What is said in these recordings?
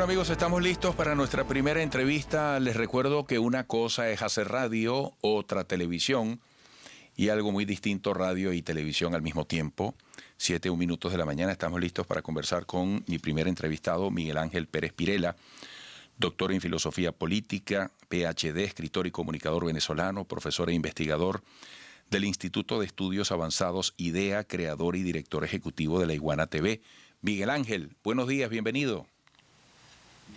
Bueno amigos, estamos listos para nuestra primera entrevista. Les recuerdo que una cosa es hacer radio, otra televisión y algo muy distinto, radio y televisión al mismo tiempo. 7:01 de la mañana, estamos listos para conversar con mi primer entrevistado, Miguel Ángel Pérez Pirela, doctor en filosofía política, PhD, escritor y comunicador venezolano, profesor e investigador del Instituto de Estudios Avanzados IDEA, creador y director ejecutivo de La Iguana TV. Miguel Ángel, buenos días, bienvenido.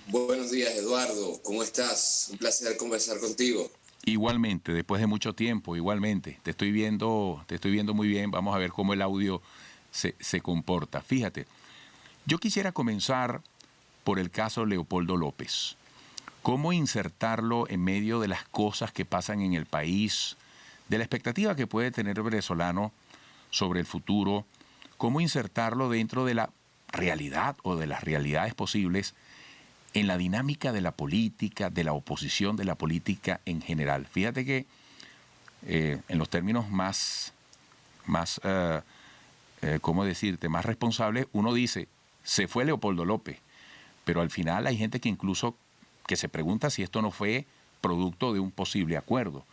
Buenos días, Eduardo. ¿Cómo estás? Un placer conversar contigo. Igualmente, después de mucho tiempo, igualmente. Te estoy viendo muy bien. Vamos a ver cómo el audio se comporta. Fíjate, yo quisiera comenzar por el caso Leopoldo López. ¿Cómo insertarlo en medio de las cosas que pasan en el país, de la expectativa que puede tener el venezolano sobre el futuro? ¿Cómo insertarlo dentro de la realidad o de las realidades posibles en la dinámica de la política, de la oposición, de la política en general? Fíjate que en los términos más ¿cómo decirte?, más responsables, uno dice, se fue Leopoldo López, pero al final hay gente que incluso que se pregunta si esto no fue producto de un posible acuerdo.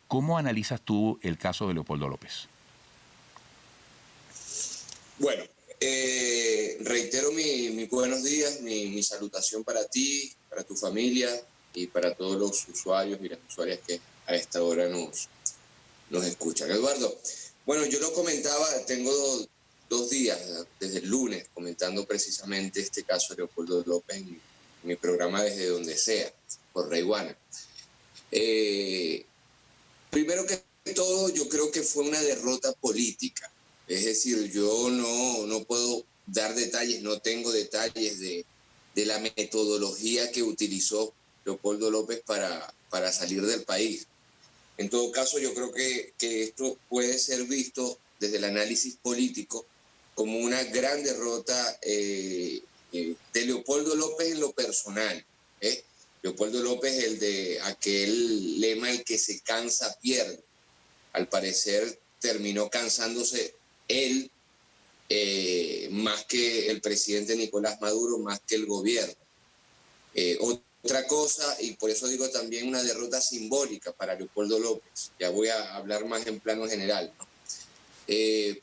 ¿Cómo analizas tú el caso de Leopoldo López? Bueno, reitero mis buenos días, mi salutación para ti, para tu familia y para todos los usuarios y las usuarias que a esta hora nos escuchan. Eduardo, bueno, yo lo comentaba, tengo dos días, desde el lunes, comentando precisamente este caso de Leopoldo López en mi programa Desde Donde Sea, por La Iguana. Primero que todo, yo creo que fue una derrota política. Es decir, yo no puedo dar detalles, no tengo detalles de la metodología que utilizó Leopoldo López para salir del país. En todo caso, yo creo que esto puede ser visto desde el análisis político como una gran derrota de Leopoldo López en lo personal. Leopoldo López, el de aquel lema, el que se cansa pierde. Al parecer terminó cansándose él más que el presidente Nicolás Maduro, más que el gobierno. Otra cosa, y por eso digo también una derrota simbólica para Leopoldo López, ya voy a hablar más en plano general, ¿no?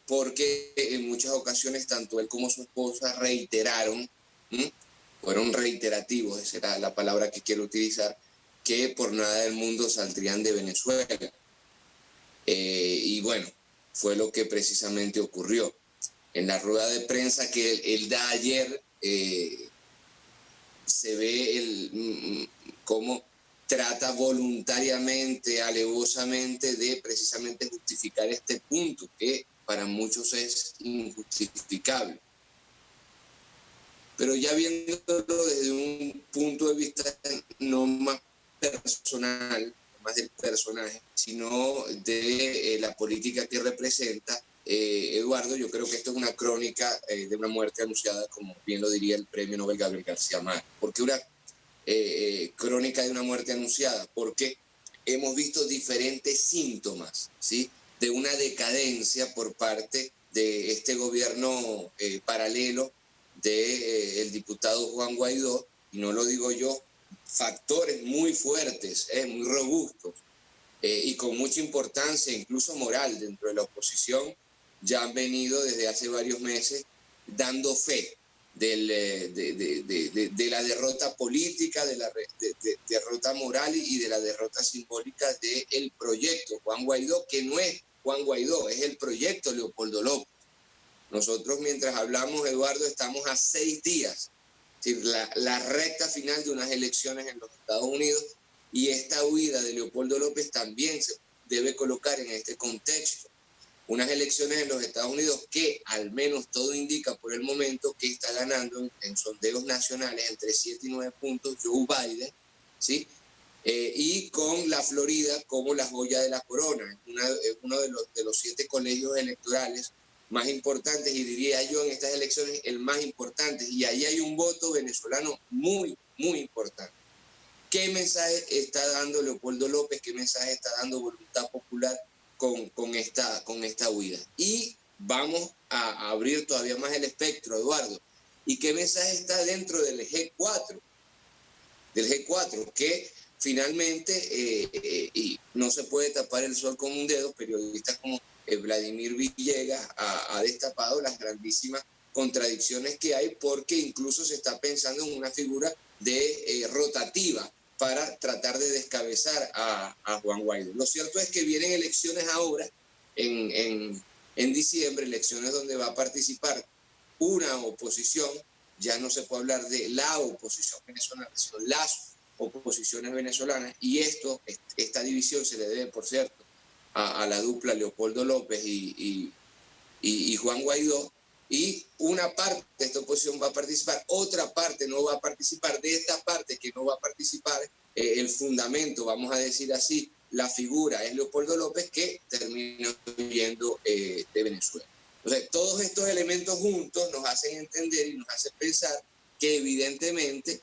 Porque en muchas ocasiones tanto él como su esposa reiteraron, fueron reiterativos, esa era la palabra que quiero utilizar, que por nada del mundo saldrían de Venezuela. Y bueno, fue lo que precisamente ocurrió. En la rueda de prensa que él da ayer, se ve cómo trata voluntariamente, alevosamente de precisamente justificar este punto, que para muchos es injustificable. Pero ya viéndolo desde un punto de vista no más personal, más del personaje, sino de la política que representa, Eduardo, yo creo que esto es una crónica de una muerte anunciada, como bien lo diría el premio Nobel Gabriel García Márquez. ¿Por qué una crónica de una muerte anunciada? Porque hemos visto diferentes síntomas, ¿sí?, de una decadencia por parte de este gobierno paralelo del diputado Juan Guaidó, y no lo digo yo, factores muy fuertes, muy robustos y con mucha importancia, incluso moral, dentro de la oposición, ya han venido desde hace varios meses dando fe de la derrota política, de la derrota moral y de la derrota simbólica del proyecto Juan Guaidó, que no es Juan Guaidó, es el proyecto Leopoldo López. Nosotros, mientras hablamos, Eduardo, estamos a 6 días, es decir, la recta final de unas elecciones en los Estados Unidos, y esta huida de Leopoldo López también se debe colocar en este contexto. Unas elecciones en los Estados Unidos que, al menos todo indica por el momento, que está ganando en sondeos nacionales entre 7 y 9 puntos Joe Biden, ¿sí? Y con la Florida como la joya de la corona, uno de los 7 colegios electorales más importantes, y diría yo en estas elecciones el más importante, y ahí hay un voto venezolano muy, muy importante. ¿Qué mensaje está dando Leopoldo López? ¿Qué mensaje está dando Voluntad Popular con esta huida? Y vamos a abrir todavía más el espectro, Eduardo. ¿Y qué mensaje está dentro del G4? Del G4, que finalmente, y no se puede tapar el sol con un dedo, periodistas como Vladimir Villegas ha destapado las grandísimas contradicciones que hay, porque incluso se está pensando en una figura de rotativa para tratar de descabezar a Juan Guaidó. Lo cierto es que vienen elecciones ahora, en diciembre, elecciones donde va a participar una oposición. Ya no se puede hablar de la oposición venezolana, sino las oposiciones venezolanas, y esta división se le debe, por cierto, a la dupla Leopoldo López y Juan Guaidó, y una parte de esta oposición va a participar, otra parte no va a participar. De esta parte que no va a participar, el fundamento, vamos a decir así, la figura es Leopoldo López, que termina huyendo de Venezuela. Entonces, todos estos elementos juntos nos hacen entender y nos hacen pensar que evidentemente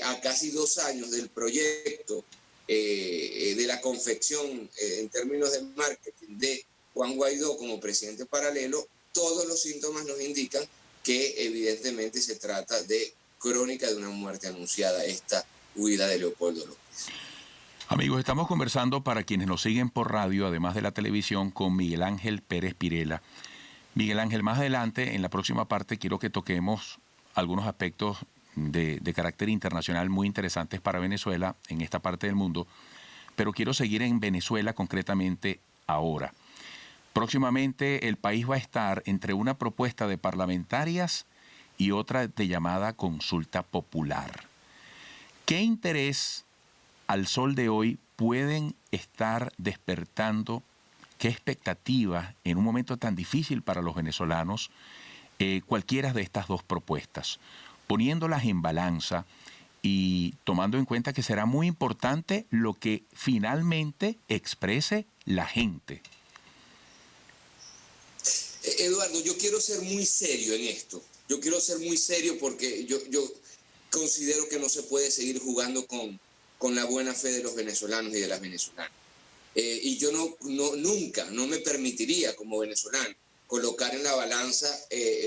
a casi 2 años del proyecto de la confección en términos de marketing de Juan Guaidó como presidente paralelo, todos los síntomas nos indican que evidentemente se trata de crónica de una muerte anunciada, esta huida de Leopoldo López. Amigos, estamos conversando, para quienes nos siguen por radio, además de la televisión, con Miguel Ángel Pérez Pirela. Miguel Ángel, más adelante, en la próxima parte, quiero que toquemos algunos aspectos de carácter internacional muy interesantes para Venezuela en esta parte del mundo, pero quiero seguir en Venezuela concretamente ahora. Próximamente el país va a estar entre una propuesta de parlamentarias y otra de llamada consulta popular. ¿Qué interés al sol de hoy pueden estar despertando? ¿Qué expectativas en un momento tan difícil para los venezolanos cualquiera de estas dos propuestas? Poniéndolas en balanza y tomando en cuenta que será muy importante lo que finalmente exprese la gente. Eduardo, yo quiero ser muy serio en esto. Yo quiero ser muy serio porque yo considero que no se puede seguir jugando con la buena fe de los venezolanos y de las venezolanas. Y yo nunca me permitiría como venezolano colocar en la balanza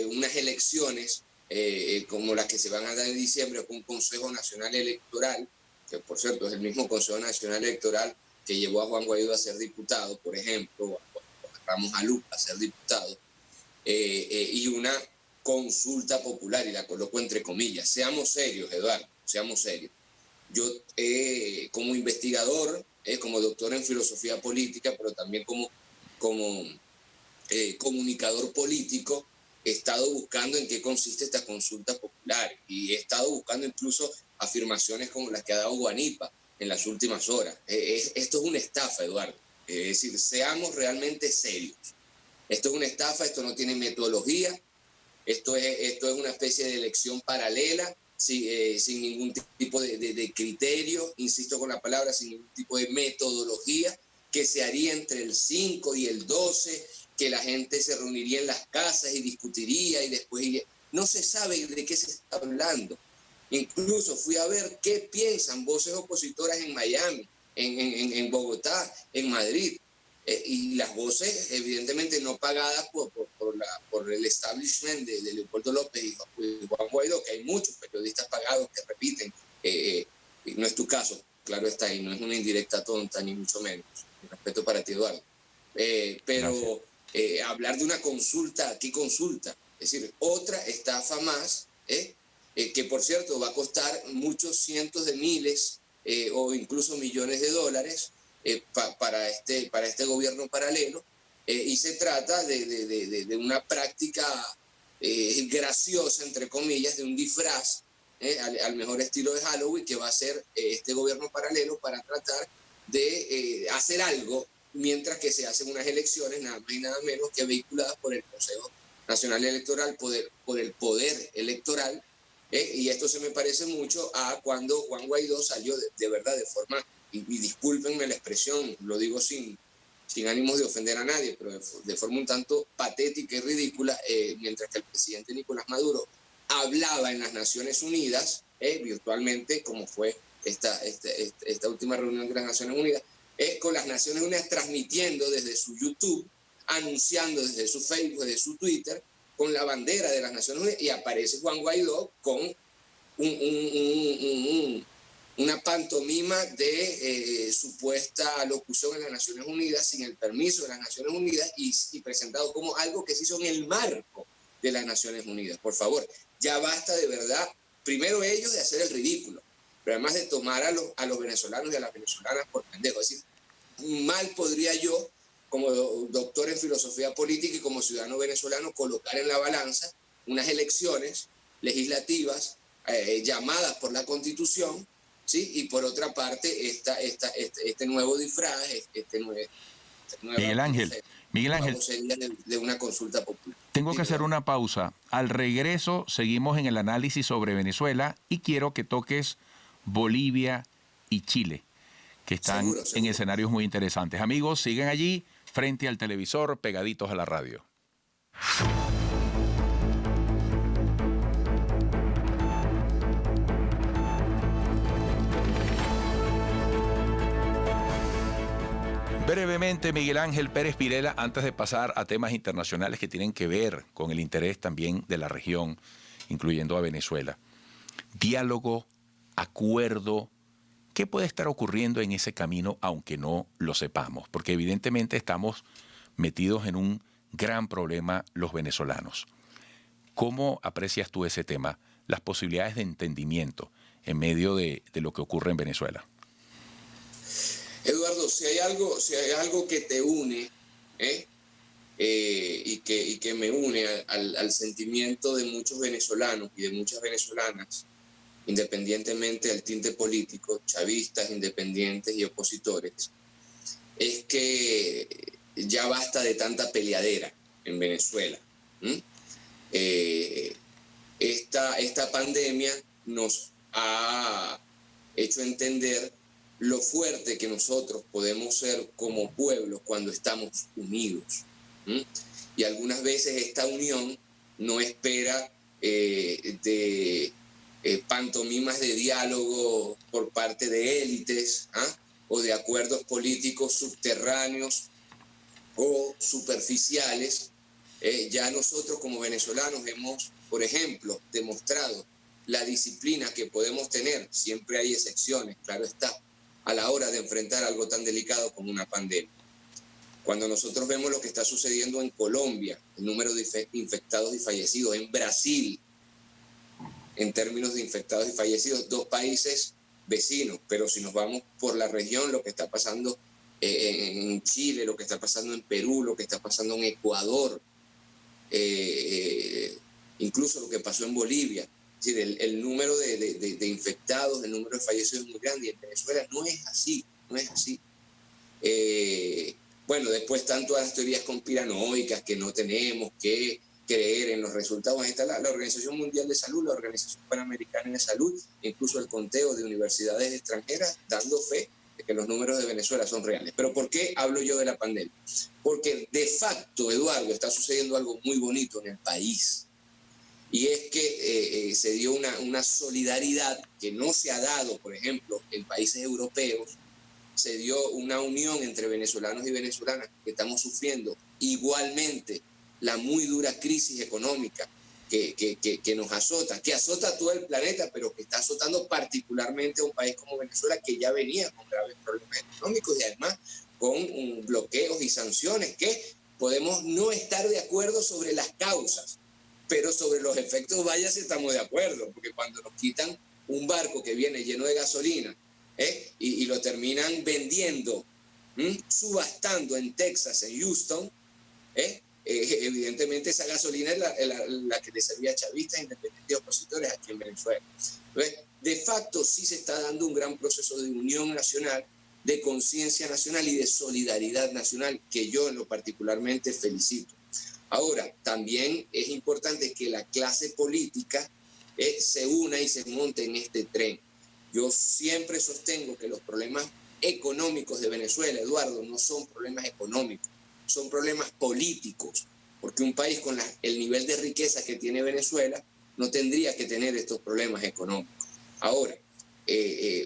unas elecciones como las que se van a dar en diciembre, con un Consejo Nacional Electoral, que por cierto es el mismo Consejo Nacional Electoral que llevó a Juan Guaidó a ser diputado, por ejemplo, o a Ramos Alup a ser diputado, y una consulta popular, y la coloco entre comillas. Seamos serios, Eduardo, seamos serios. Yo como investigador, como doctor en filosofía política, pero también como comunicador político, he estado buscando en qué consiste esta consulta popular, y he estado buscando incluso afirmaciones como las que ha dado Guanipa en las últimas horas. Esto es una estafa, Eduardo. Es decir, seamos realmente serios. Esto es una estafa, esto no tiene metodología, esto es una especie de elección paralela, sin ningún tipo de criterio, insisto con la palabra, sin ningún tipo de metodología, que se haría entre el 5 y el 12, que la gente se reuniría en las casas y discutiría y después iría. No se sabe de qué se está hablando. Incluso fui a ver qué piensan voces opositoras en Miami, en Bogotá, en Madrid. Y las voces evidentemente no pagadas por el establishment de Leopoldo López y Juan Guaidó, que hay muchos periodistas pagados que repiten. No es tu caso, claro está, y no es una indirecta tonta, ni mucho menos. Respeto para ti, Eduardo. Pero hablar de una consulta, ¿qué consulta? Es decir, otra estafa más, que por cierto va a costar muchos cientos de miles o incluso millones de dólares, para este gobierno paralelo, y se trata de una práctica graciosa, entre comillas, de un disfraz al mejor estilo de Halloween, que va a hacer este gobierno paralelo para tratar de hacer algo mientras que se hacen unas elecciones, nada más y nada menos que vehiculadas por el Consejo Nacional Electoral, por el poder electoral. Y esto se me parece mucho a cuando Juan Guaidó salió de verdad de forma, y discúlpenme la expresión, lo digo sin ánimos de ofender a nadie, pero de forma un tanto patética y ridícula, mientras que el presidente Nicolás Maduro hablaba en las Naciones Unidas, virtualmente, como fue esta última reunión de las Naciones Unidas, con las Naciones Unidas transmitiendo desde su YouTube, anunciando desde su Facebook, desde su Twitter, con la bandera de las Naciones Unidas, y aparece Juan Guaidó con una pantomima de supuesta locución en las Naciones Unidas sin el permiso de las Naciones Unidas y presentado como algo que se hizo en el marco de las Naciones Unidas. Por favor, ya basta de verdad, primero ellos de hacer el ridículo, pero además de tomar a los venezolanos y a las venezolanas por pendejos. Es decir, mal podría yo, como doctor en filosofía política y como ciudadano venezolano, colocar en la balanza unas elecciones legislativas llamadas por la Constitución, ¿sí? Y por otra parte, este nuevo disfraz, Miguel Ángel, de una consulta popular. Tengo que hacer una pausa. Al regreso seguimos en el análisis sobre Venezuela y quiero que toques Bolivia y Chile, que están Seguro. en escenarios muy interesantes. Amigos, siguen allí frente al televisor, pegaditos a la radio. Brevemente, Miguel Ángel Pérez Pirela, antes de pasar a temas internacionales que tienen que ver con el interés también de la región, incluyendo a Venezuela. Diálogo, acuerdo, ¿qué puede estar ocurriendo en ese camino aunque no lo sepamos? Porque evidentemente estamos metidos en un gran problema los venezolanos. ¿Cómo aprecias tú ese tema, las posibilidades de entendimiento en medio de lo que ocurre en Venezuela? Eduardo, si hay algo que te une, y que me une al sentimiento de muchos venezolanos y de muchas venezolanas, independientemente del tinte político, chavistas, independientes y opositores, es que ya basta de tanta peleadera en Venezuela. Esta pandemia nos ha hecho entender lo fuerte que nosotros podemos ser como pueblo cuando estamos unidos. Y algunas veces esta unión no espera de pantomimas de diálogo por parte de élites, o de acuerdos políticos subterráneos o superficiales. Ya nosotros como venezolanos hemos, por ejemplo, demostrado la disciplina que podemos tener, siempre hay excepciones, claro está, a la hora de enfrentar algo tan delicado como una pandemia. Cuando nosotros vemos lo que está sucediendo en Colombia, el número de infectados y fallecidos, en Brasil, en términos de infectados y fallecidos, dos países vecinos, pero si nos vamos por la región, lo que está pasando en Chile, lo que está pasando en Perú, lo que está pasando en Ecuador, incluso lo que pasó en Bolivia. Es decir, el número de infectados, el número de fallecidos es muy grande, y en Venezuela no es así. Bueno, después están todas las teorías conspiranoicas que no tenemos que creer en los resultados. Ahí está la Organización Mundial de Salud, la Organización Panamericana de Salud, incluso el conteo de universidades extranjeras dando fe de que los números de Venezuela son reales. Pero ¿por qué hablo yo de la pandemia? Porque de facto, Eduardo, está sucediendo algo muy bonito en el país. Y es que se dio una solidaridad que no se ha dado, por ejemplo, en países europeos. Se dio una unión entre venezolanos y venezolanas que estamos sufriendo igualmente la muy dura crisis económica que nos azota, que azota a todo el planeta, pero que está azotando particularmente a un país como Venezuela, que ya venía con graves problemas económicos y además con bloqueos y sanciones, que podemos no estar de acuerdo sobre las causas, pero sobre los efectos, vaya si estamos de acuerdo, porque cuando nos quitan un barco que viene lleno de gasolina, y lo terminan vendiendo, subastando en Texas, en Houston, evidentemente esa gasolina es la que le servía a chavistas, independientes y opositores aquí en Venezuela. Entonces, de facto sí se está dando un gran proceso de unión nacional, de conciencia nacional y de solidaridad nacional, que yo en lo particularmente felicito. Ahora, también es importante que la clase política se una y se monte en este tren. Yo siempre sostengo que los problemas económicos de Venezuela, Eduardo, no son problemas económicos, son problemas políticos, porque un país con el nivel de riqueza que tiene Venezuela no tendría que tener estos problemas económicos. Ahora,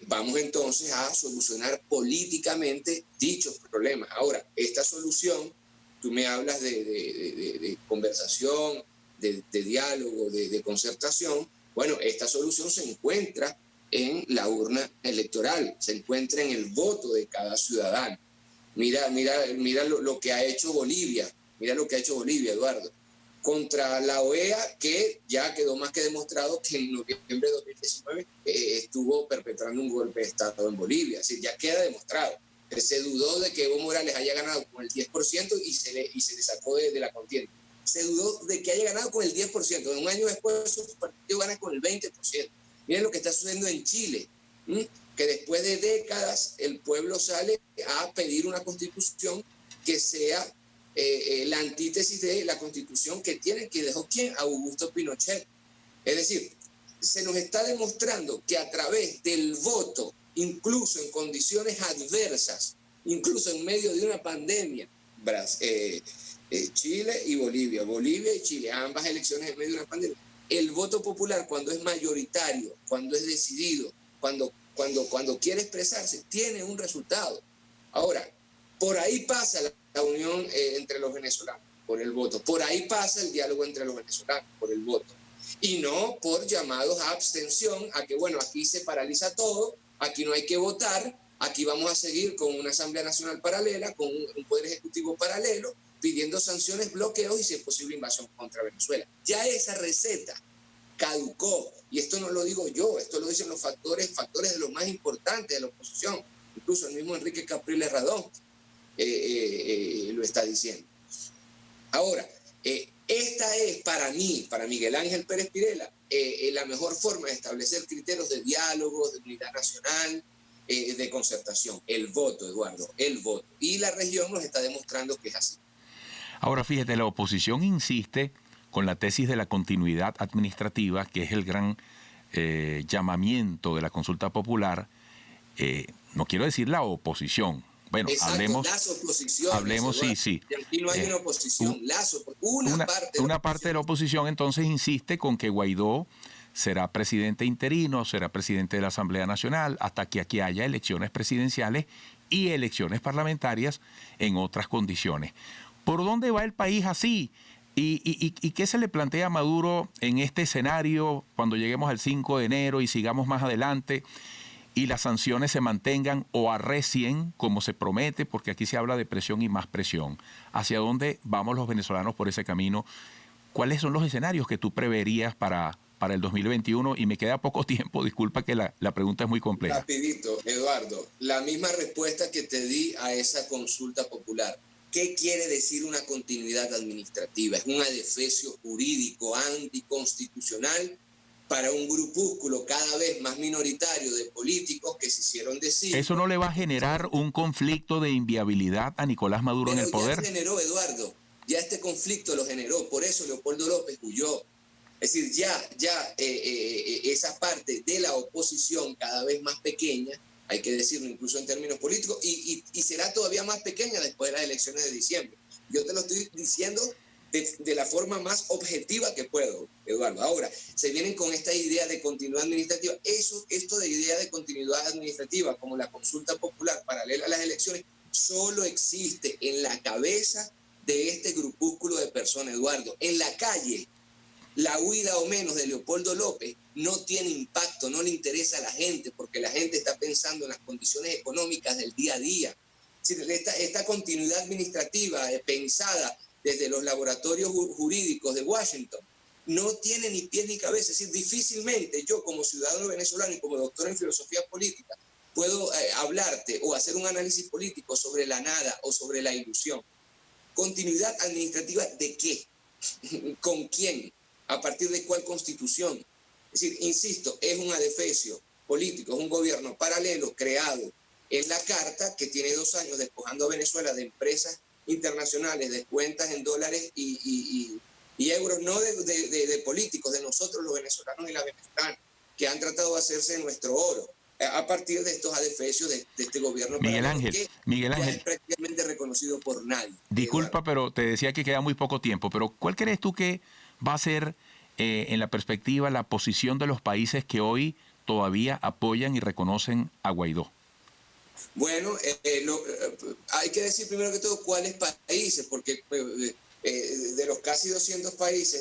vamos entonces a solucionar políticamente dichos problemas. Ahora, esta solución, tú me hablas de conversación, de diálogo, de concertación, bueno, esta solución se encuentra en la urna electoral, se encuentra en el voto de cada ciudadano. Mira lo que ha hecho Bolivia, mira lo que ha hecho Bolivia, Eduardo, contra la OEA, que ya quedó más que demostrado que en noviembre de 2019 estuvo perpetrando un golpe de Estado en Bolivia. Así, ya queda demostrado. Se dudó de que Evo Morales haya ganado con el 10% y se le sacó de la contienda. Se dudó de que haya ganado con el 10%. Un año después su partido gana con el 20%. Miren lo que está sucediendo en Chile, que después de décadas el pueblo sale a pedir una constitución que sea la antítesis de la constitución que dejó ¿quién? Augusto Pinochet. Es decir, se nos está demostrando que a través del voto, incluso en condiciones adversas, incluso en medio de una pandemia, Chile y Bolivia y Chile, ambas elecciones en medio de una pandemia, el voto popular, cuando es mayoritario, cuando es decidido, cuando quiere expresarse, tiene un resultado. Ahora, por ahí pasa la unión entre los venezolanos, por el voto. Por ahí pasa el diálogo entre los venezolanos, por el voto. Y no por llamados a abstención, a que, bueno, aquí se paraliza todo, aquí no hay que votar, aquí vamos a seguir con una Asamblea Nacional paralela, con un Poder Ejecutivo paralelo, pidiendo sanciones, bloqueos y, si es posible, invasión contra Venezuela. Ya esa receta caducó, y esto no lo digo yo, esto lo dicen los factores de los más importantes de la oposición, incluso el mismo Enrique Capriles Radón lo está diciendo. Ahora, esta es para mí, para Miguel Ángel Pérez Pirela, la mejor forma de establecer criterios de diálogo, de unidad nacional, de concertación. El voto, Eduardo, el voto. Y la región nos está demostrando que es así. Ahora fíjate, la oposición insiste con la tesis de la continuidad administrativa, que es el gran llamamiento de la consulta popular. No quiero decir la oposición. Bueno, exacto, hablemos, las oposiciones, hablemos, Eduardo. sí. Y aquí no hay una oposición, una parte de la oposición entonces insiste con que Guaidó será presidente interino, será presidente de la Asamblea Nacional, hasta que aquí haya elecciones presidenciales y elecciones parlamentarias en otras condiciones. ¿Por dónde va el país así? ¿Y qué se le plantea a Maduro en este escenario cuando lleguemos al 5 de enero y sigamos más adelante y las sanciones se mantengan o arrecien como se promete? Porque aquí se habla de presión y más presión. ¿Hacia dónde vamos los venezolanos por ese camino? ¿Cuáles son los escenarios que tú preverías para el 2021? Y me queda poco tiempo, disculpa que la pregunta es muy compleja. Rapidito, Eduardo, la misma respuesta que te di a esa consulta popular. ¿Qué quiere decir una continuidad administrativa? Es un adefesio jurídico anticonstitucional para un grupúsculo cada vez más minoritario de políticos que se hicieron decir. ¿Eso no le va a generar un conflicto de inviabilidad a Nicolás Maduro en el poder? Ya generó, Eduardo, ya este conflicto lo generó, por eso Leopoldo López huyó. Es decir, ya esa parte de la oposición cada vez más pequeña, hay que decirlo incluso en términos políticos, y será todavía más pequeña después de las elecciones de diciembre. Yo te lo estoy diciendo de la forma más objetiva que puedo, Eduardo. Ahora, se vienen con esta idea de continuidad administrativa. Esto de idea de continuidad administrativa, como la consulta popular paralela a las elecciones, solo existe en la cabeza de este grupúsculo de personas, Eduardo. En la calle, la huida o menos de Leopoldo López no tiene impacto, no le interesa a la gente, porque la gente está pensando en las condiciones económicas del día a día. Esta continuidad administrativa pensada desde los laboratorios jurídicos de Washington no tiene ni pies ni cabeza. Es decir, difícilmente yo, como ciudadano venezolano y como doctor en filosofía política, puedo hablarte o hacer un análisis político sobre la nada o sobre la ilusión. ¿Continuidad administrativa de qué? ¿Con quién? ¿A partir de cuál constitución? Es decir, insisto, es un adefesio político, es un gobierno paralelo creado en la Carta que tiene 2 años despojando a Venezuela de empresas internacionales, de cuentas en dólares y euros, no de políticos, de nosotros los venezolanos y las venezolanas, que han tratado de hacerse de nuestro oro a partir de estos adefesios de este gobierno Miguel paralelo, Ángel, que ya es prácticamente reconocido por nadie. Disculpa, pero te decía que queda muy poco tiempo, pero ¿cuál crees tú que va a ser en la perspectiva la posición de los países que hoy todavía apoyan y reconocen a Guaidó? Bueno, hay que decir primero que todo cuáles países, porque de los casi 200 países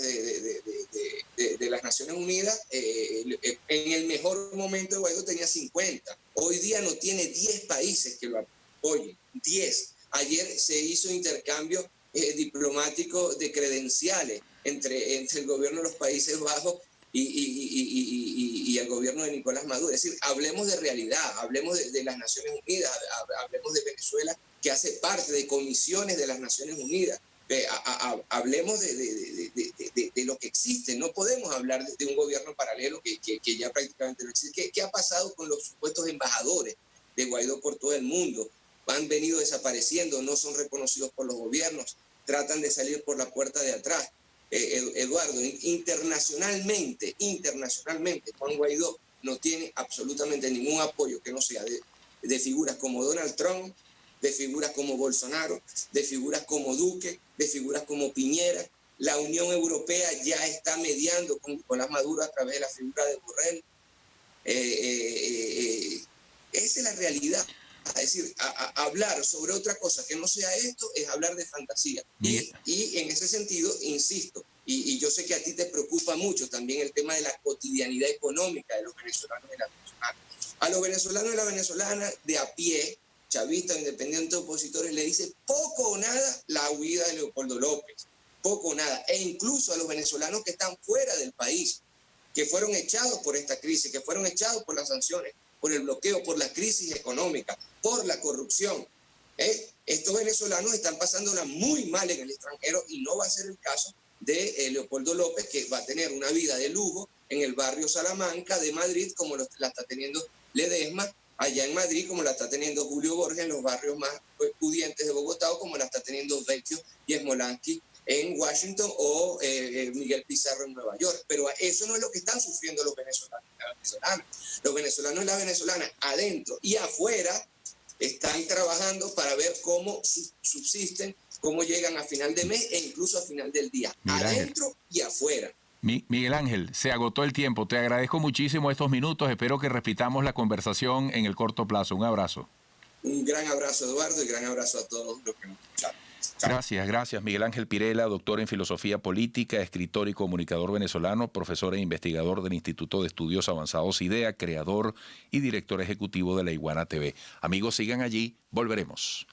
de las Naciones Unidas, en el mejor momento de Guaidó tenía 50. Hoy día no tiene 10 países que lo apoyen, 10. Ayer se hizo intercambio diplomático de credenciales entre el gobierno de los Países Bajos y el gobierno de Nicolás Maduro. Es decir, hablemos de realidad, hablemos de las Naciones Unidas, hablemos de Venezuela, que hace parte de comisiones de las Naciones Unidas. Hablemos de lo que existe. No podemos hablar de un gobierno paralelo que ya prácticamente no existe. ¿Qué ha pasado con los supuestos embajadores de Guaidó por todo el mundo? Han venido desapareciendo, no son reconocidos por los gobiernos, tratan de salir por la puerta de atrás. Eduardo, internacionalmente, Juan Guaidó no tiene absolutamente ningún apoyo que no sea de figuras como Donald Trump, de figuras como Bolsonaro, de figuras como Duque, de figuras como Piñera. La Unión Europea ya está mediando con Nicolás Maduro a través de la figura de Borrell. Esa es la realidad. Es decir, hablar sobre otra cosa que no sea esto es hablar de fantasía. Y en ese sentido, insisto, y yo sé que a ti te preocupa mucho también el tema de la cotidianidad económica de los venezolanos y las venezolanas. A los venezolanos y las venezolanas de a pie, chavistas, independientes, opositores, le dice poco o nada la huida de Leopoldo López, poco o nada. E incluso a los venezolanos que están fuera del país, que fueron echados por esta crisis, que fueron echados por las sanciones, por el bloqueo, por la crisis económica, por la corrupción. Estos venezolanos están pasándola muy mal en el extranjero y no va a ser el caso de Leopoldo López, que va a tener una vida de lujo en el barrio Salamanca de Madrid, como la está teniendo Ledesma allá en Madrid, como la está teniendo Julio Borges en los barrios más pudientes de Bogotá, o como la está teniendo Vecchio y Smolansky en Washington, o Miguel Pizarro en Nueva York. Pero eso no es lo que están sufriendo los venezolanos y las venezolanas. Los venezolanos y las venezolanas, adentro y afuera, están trabajando para ver cómo subsisten, cómo llegan a final de mes e incluso a final del día, adentro y afuera. Miguel Ángel, se agotó el tiempo. Te agradezco muchísimo estos minutos. Espero que repitamos la conversación en el corto plazo. Un abrazo. Un gran abrazo, Eduardo, y gran abrazo a todos los que nos escucharon. Gracias. Miguel Ángel Pirela, doctor en Filosofía Política, escritor y comunicador venezolano, profesor e investigador del Instituto de Estudios Avanzados IDEA, creador y director ejecutivo de La Iguana TV. Amigos, sigan allí, volveremos.